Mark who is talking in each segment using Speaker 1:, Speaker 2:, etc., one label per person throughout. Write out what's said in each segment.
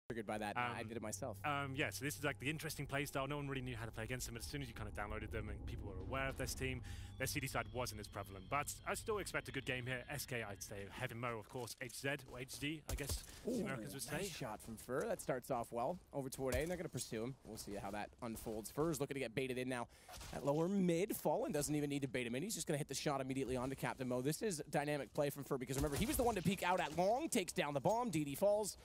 Speaker 1: Triggered by that, I did it myself.
Speaker 2: Yeah, so this is like the interesting play style. No one really knew how to play against them, but as soon as you kind of downloaded them and people were aware of this team, their CD side wasn't as prevalent. But I still expect a good game here. SK, I'd say Heaven Mo, of course, HZ or HD, I guess the Americans would say.
Speaker 1: Nice shot from Fur. That starts off well over toward A, and they're going to pursue him. We'll see how that unfolds. Fur's looking to get baited in now at lower mid. Fallen doesn't even need to bait him in. He's just going to hit the shot immediately onto Captain Mo. This is dynamic play from Fur because remember, he was the one to peek out at long, takes down the bomb, DD falls.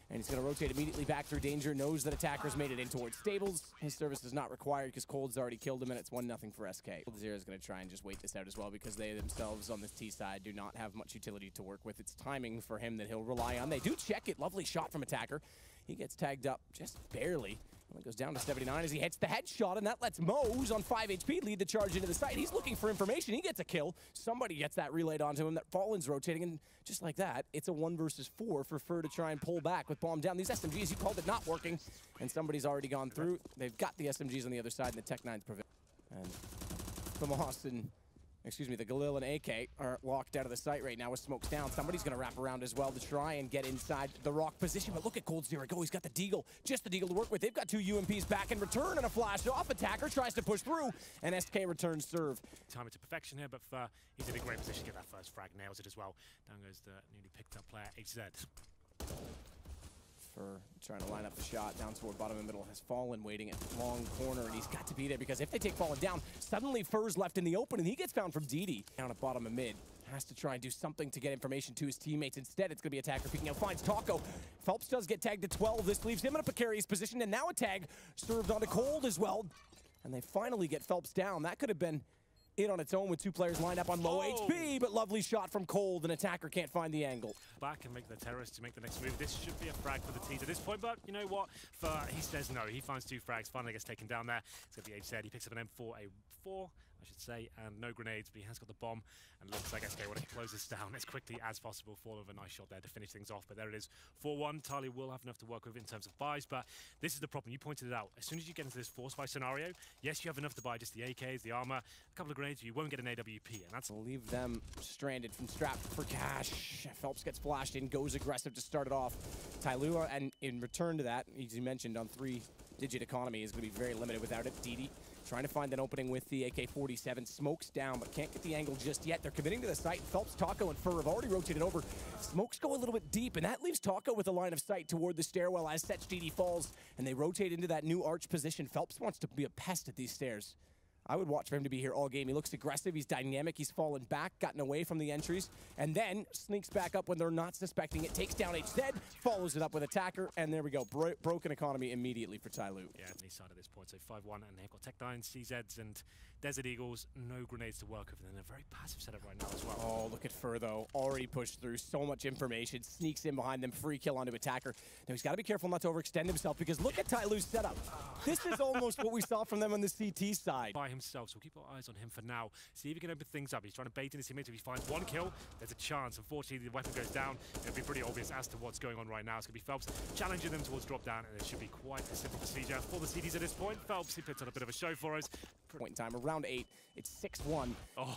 Speaker 1: And he's going to rotate immediately back through danger, knows that attackers made it in towards stables. His service is not required because Cold's already killed him, and it's 1-0 for SK. Zero is going to try and just wait this out as well because they themselves on this T side do not have much utility to work with. It's timing for him that he'll rely on. They do check it. Lovely shot from attacker. He gets tagged up just barely. Only goes down to 79 as he hits the headshot, and that lets Mo, who's on 5 HP, lead the charge into the site. He's looking for information. He gets a kill. Somebody gets that relayed onto him. That Fallen's rotating, and just like that, it's a 1 versus 4 for Fur to try and pull back with bomb down. These SMGs, you called it not working, and somebody's already gone through. They've got the SMGs on the other side, and the Tech 9's prevent. And from Austin, excuse me, the Galil and AK are locked out of the site right now with smokes down. Somebody's going to wrap around as well to try and get inside the rock position. But look at Cold Zero go. He's got the Deagle, just the Deagle to work with. They've got 2 UMPs back in return and a flash off. Attacker tries to push through, and SK returns serve.
Speaker 2: Time it to perfection here, but he's in a great position to get that first frag. Nails it as well. Down goes the newly picked up player, HZ.
Speaker 1: Fur trying to line up the shot down toward bottom and middle. Has Fallen waiting at long corner, and he's got to be there because if they take Fallen down, suddenly Fur's left in the open, and he gets found from DD. Down at bottom and mid. Has to try and do something to get information to his teammates. Instead, it's going to be attacker peeking out. Finds Taco. Phelps does get tagged to 12. This leaves him in a precarious position, and now a tag served onto Cold as well. And they finally get Phelps down. That could have been it on its own with 2 players lined up on low HP, but lovely shot from Cold, and attacker can't find the angle.
Speaker 2: Back and make the terrorist to make the next move. This should be a frag for the team at this point, but you know what? He says no. He finds 2 frags, finally gets taken down there. It's going to be HZ. He picks up an M4A4, I should say, and no grenades, but he has got the bomb, and looks like SK want to close this down as quickly as possible. Fall with a nice shot there to finish things off, but there it is. 4-1. TYLOO will have enough to work with in terms of buys, but this is the problem. You pointed it out. As soon as you get into this force buy scenario, yes, you have enough to buy just the AKs, the armor, a couple of grenades, but you won't get an AWP, and that's...
Speaker 1: We'll leave them stranded from strapped for cash. Phelps gets flashed in, goes aggressive to start it off. TYLOO, and in return to that, as you mentioned, on 3-digit economy, is going to be very limited without it. DD trying to find an opening with the AK-47. Smokes down, but can't get the angle just yet. They're committing to the site. Phelps, Taco, and Fur have already rotated over. Smokes go a little bit deep, and that leaves Taco with a line of sight toward the stairwell as Setch DD falls, and they rotate into that new arch position. Phelps wants to be a pest at these stairs. I would watch for him to be here all game. He looks aggressive, he's dynamic, he's fallen back, gotten away from the entries, and then sneaks back up when they're not suspecting it, takes down HZ, follows it up with attacker, and there we go. Broken economy immediately for TYLOO.
Speaker 2: Yeah, at least side at this point, so 5-1, and they've got Tech 9, CZs, and Desert Eagles, no grenades to work with, and they're a very passive setup right now as well.
Speaker 1: Oh, look at Fur, though. Already pushed through so much information, sneaks in behind them, free kill onto attacker. Now, he's got to be careful not to overextend himself, because look at TYLOO's setup. This is almost what we saw from them on the CT side.
Speaker 2: By himself, so we'll keep our eyes on him for now. See if he can open things up. He's trying to bait in his teammates. If he finds 1 kill, there's a chance. Unfortunately, the weapon goes down. It'll be pretty obvious as to what's going on right now. It's going to be Phelps challenging them towards drop down, and it should be quite a simple procedure for the CDs at this point. Phelps, he puts on a bit of a show for us.
Speaker 1: Point in time, around 8, it's 6-1,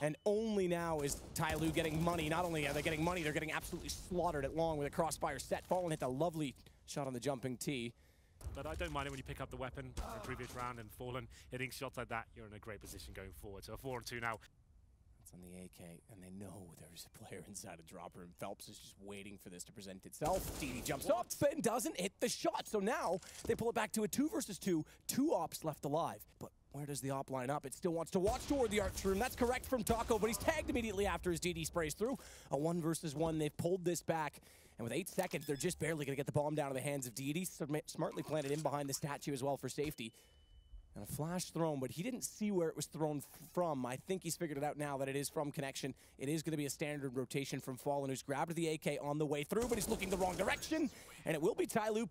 Speaker 1: and only now is TYLOO getting money. Not only are they getting money, they're getting absolutely slaughtered at long with a crossfire set. Fallen hit a lovely shot on the jumping T.
Speaker 2: But I don't mind it when you pick up the weapon in the previous round, and Fallen hitting shots like that, you're in a great position going forward. So a 4-2 now.
Speaker 1: That's on the AK, and they know there's a player inside a drop room. Phelps is just waiting for this to present itself. DD jumps up and doesn't hit the shot. So now they pull it back to a 2 versus 2, 2 ops left alive. But where does the op line up? It still wants to watch toward the arch room. That's correct from Taco, but he's tagged immediately after his DD sprays through. A 1 versus 1. They've pulled this back, and with 8 seconds, they're just barely going to get the bomb down to the hands of DD. Smartly planted in behind the statue as well for safety. And a flash thrown, but he didn't see where it was thrown from. I think he's figured it out now that it is from connection. It is going to be a standard rotation from Fallen, who's grabbed the AK on the way through, but he's looking the wrong direction, and it will be TYLOO.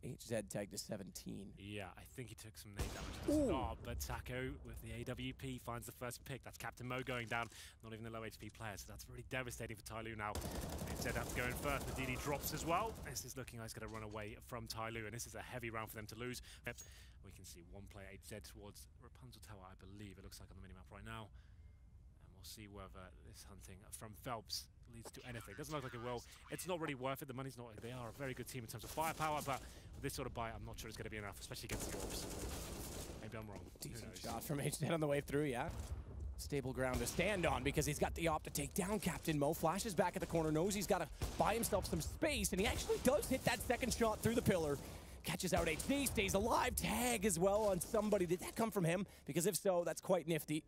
Speaker 1: It's HZ tagged to 17.
Speaker 2: Yeah, I think he took some nade damage at the start, but Taco with the AWP finds the first pick. That's Captain Mo going down, not even a low HP player, so that's really devastating for TYLOO now. HZ up going first, the DD drops as well. This is looking like it's going to run away from TYLOO, and this is a heavy round for them to lose. We can see 1 player HZ towards Rapunzel Tower, I believe. It looks like on the minimap right now. And we'll We'll see whether this hunting from Phelps leads to anything. Doesn't look like it will. It's not really worth it. The money's not. They are a very good team in terms of firepower, but with this sort of buy, I'm not sure it's going to be enough, especially against the Dwarves. Maybe I'm wrong.
Speaker 1: Decent shot from HZ on the way through, yeah. Stable ground to stand on because he's got the op to take down Captain Mo. Flashes back at the corner, knows he's got to buy himself some space, and he actually does hit that second shot through the pillar. Catches out HD, stays alive. Tag as well on somebody. Did that come from him? Because if so, that's quite nifty.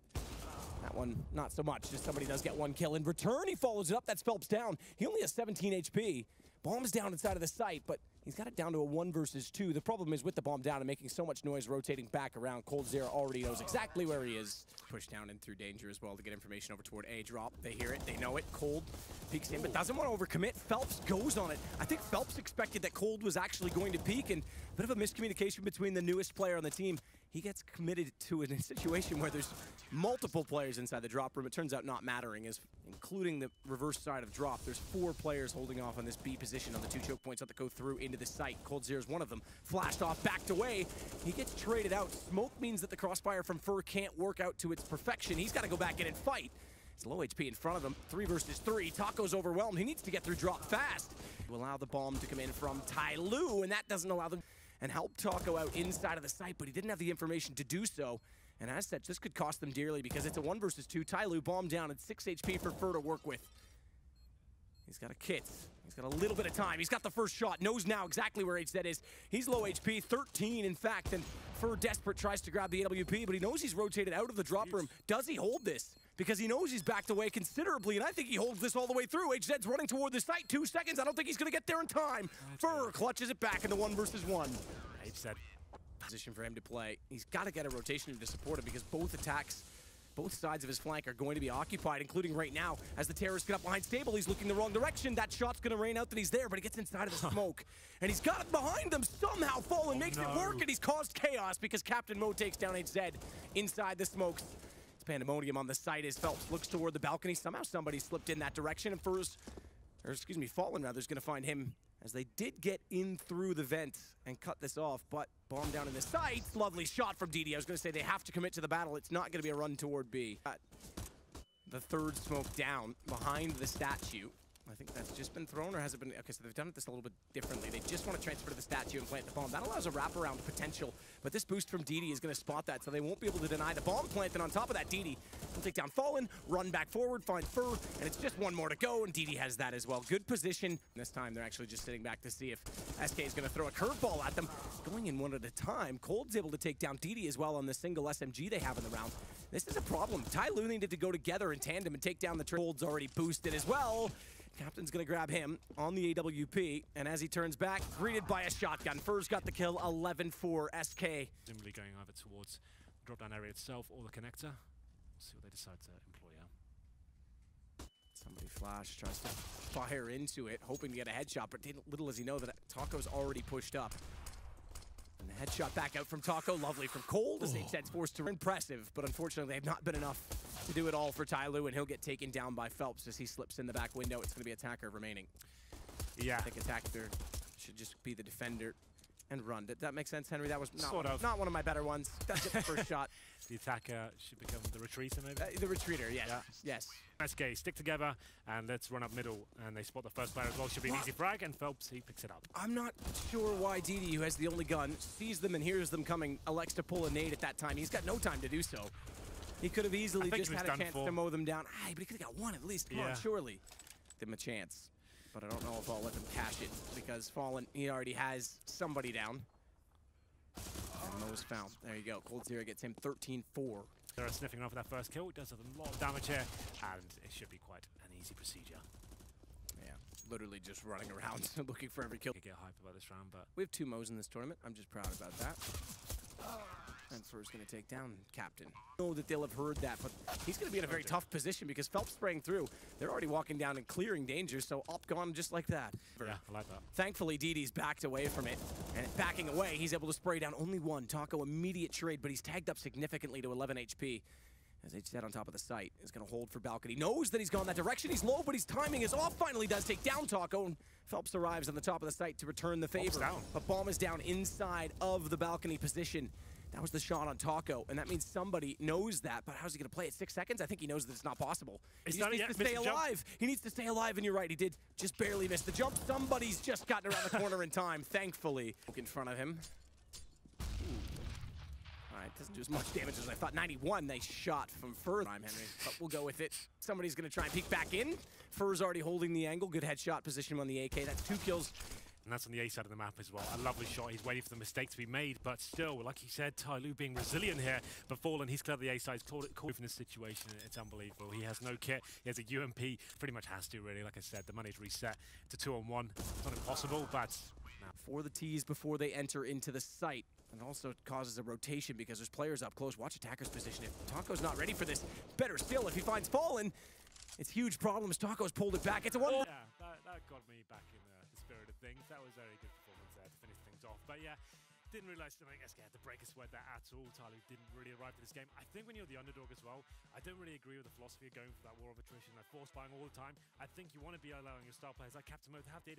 Speaker 1: That one, not so much. Just somebody does get one kill. In return, he follows it up. That's Phelps down. He only has 17 HP. Bomb's down inside of the site, but he's got it down to a 1 versus 2. The problem is with the bomb down and making so much noise rotating back around, coldzera already knows exactly where he is. Push down and through danger as well to get information over toward A drop. They hear it, they know it. Cold peeks in, but doesn't want to overcommit. Phelps goes on it. I think Phelps expected that Cold was actually going to peek, and a bit of a miscommunication between the newest player on the team. He gets committed to a situation where there's multiple players inside the drop room. It turns out not mattering, as including the reverse side of drop. There's 4 players holding off on this B position on the 2 choke points that go through into the site. coldzera's one of them. Flashed off, backed away. He gets traded out. Smoke means that the crossfire from Fur can't work out to its perfection. He's got to go back in and fight. It's low HP in front of him. 3 versus 3. Taco's overwhelmed. He needs to get through drop fast to allow the bomb to come in from TYLOO, and that doesn't allow them and help Taco out inside of the site, but he didn't have the information to do so. And as such, this could cost them dearly because it's a 1 versus 2. TYLOO bomb down at 6 HP for Fur to work with. He's got a kit. He's got a little bit of time. He's got the first shot. Knows now exactly where HZ is. He's low HP, 13 in fact, and Fur desperate tries to grab the AWP, but he knows he's rotated out of the drop room. Does he hold this? Because he knows he's backed away considerably, and I think he holds this all the way through. HZ's running toward the site. 2 seconds. I don't think he's going to get there in time. Fur clutches it back into 1 versus 1.
Speaker 2: HZ.
Speaker 1: Position for him to play. He's got to get a rotation to support him because both attacks, both sides of his flank are going to be occupied, including right now. As the terrorists get up behind Stable, he's looking the wrong direction. That shot's going to rain out that he's there, but he gets inside of the smoke. And he's got it behind them. Somehow Fallen makes it work, and he's caused chaos because Captain Mo takes down HZ inside the smokes. It's pandemonium on the site as Phelps looks toward the balcony. Somehow somebody slipped in that direction, and Fallen rather is going to find him as they did get in through the vent and cut this off, but bomb down in the site. Lovely shot from DD. I was going to say they have to commit to the battle. It's not going to be a run toward B. The 3rd smoke down behind the statue. I think that's just been thrown, or has it been? Okay, so they've done this a little bit differently. They just want to transfer to the statue and plant the bomb. That allows a wraparound potential, but this boost from DD is going to spot that, so they won't be able to deny the bomb plant. And on top of that, DD will take down Fallen, run back forward, find Fur, and it's just 1 more to go, and DD has that as well. Good position. This time, they're actually just sitting back to see if SK is going to throw a curveball at them. Going in 1 at a time. Cold's able to take down DD as well on the single SMG they have in the round. This is a problem. TYLOO needed to go together in tandem and take down the Cold's already boosted as well. Captain's gonna grab him on the AWP, and as he turns back, greeted by a shotgun. Fur's got the kill, 11 for SK.
Speaker 2: Presumably going either towards the drop-down area itself or the connector. We'll see what they decide to employ here.
Speaker 1: Somebody flash, tries to fire into it, hoping to get a headshot, but little does he know that Taco's already pushed up. And the headshot back out from Taco, lovely from Cold, as HZ's forced to impressive, but unfortunately they've not been enough to do it all for TYLOO, and he'll get taken down by Phelps as he slips in the back window. It's going to be attacker remaining.
Speaker 2: Yeah.
Speaker 1: I think attacker should just be the defender and run. Did that make sense, Henry? That was
Speaker 2: not
Speaker 1: one of my better ones. That's the first shot.
Speaker 2: The attacker should become the retreater, maybe?
Speaker 1: The retreater, yes. Yeah. Yes.
Speaker 2: SK, stick together, and let's run up middle, and they spot the first player as well. Should be an easy frag, and Phelps, he picks it up.
Speaker 1: I'm not sure why DD, who has the only gun, sees them and hears them coming, elects to pull a nade at that time. He's got no time to do so. He could have easily just had a chance to mow them down. Aye, but he could have got 1 at least. Come on, surely. Give him a chance. But I don't know if I'll let them cash it, because Fallen, he already has somebody down. And Mo's found. There you go. coldzera gets him 13-4.
Speaker 2: They're sniffing off that first kill. It does a lot of damage here, and it should be quite an easy procedure.
Speaker 1: Yeah, literally just running around looking for every kill.
Speaker 2: I get hype about this round, but
Speaker 1: we have 2 Mo's in this tournament. I'm just proud about that. And Fur's going to take down Captain. I know that they'll have heard that, but he's going to be in a very tough position because Phelps spraying through. They're already walking down and clearing danger, so op gone just like that.
Speaker 2: Yeah, I like that.
Speaker 1: Thankfully, DD's backed away from it, and backing away, he's able to spray down only 1. Taco, immediate trade, but he's tagged up significantly to 11 HP. As HZ on top of the site is going to hold for balcony. Knows that he's gone that direction. He's low, but his timing is off. Finally does take down Taco, and Phelps arrives on the top of the site to return the favor. But bomb is down inside of the balcony position. That was the shot on Taco, and that means somebody knows that, but how's he going to play it? 6 seconds? I think he knows that it's not possible. He just needs to stay alive. He needs to stay alive, and you're right, he did just barely miss the jump. Somebody's just gotten around the corner in time, thankfully. In front of him. All right, doesn't do as much damage as I thought. 91, nice shot from Fur. Henry, but we'll go with it. Somebody's going to try and peek back in. Fur's already holding the angle. Good headshot position on the AK. That's 2 kills.
Speaker 2: And that's on the A side of the map as well. A lovely shot. He's waiting for the mistake to be made, but still, like he said, TYLOO being resilient here. But Fallen, he's cleared the A side. He's caught in this situation. It's unbelievable. He has no kit. He has a UMP. Pretty much has to, really. Like I said, the money's reset to 2-on-1. It's not impossible, but now.
Speaker 1: For the T's before they enter into the site. And also causes a rotation because there's players up close. Watch attacker's position. If Taco's not ready for this, better still if he finds Fallen. It's huge problems. Taco's pulled it back. It's a 1.
Speaker 2: Yeah, that got me back in the spirit of things. That was a very good performance there to finish things off. But yeah, didn't realize something. I had to break a sweat there at all. TYLOO didn't really arrive for this game. I think when you're the underdog as well, I don't really agree with the philosophy of going for that war of attrition, like force buying all the time. I think you want to be allowing your star players like Captain Mo to have data.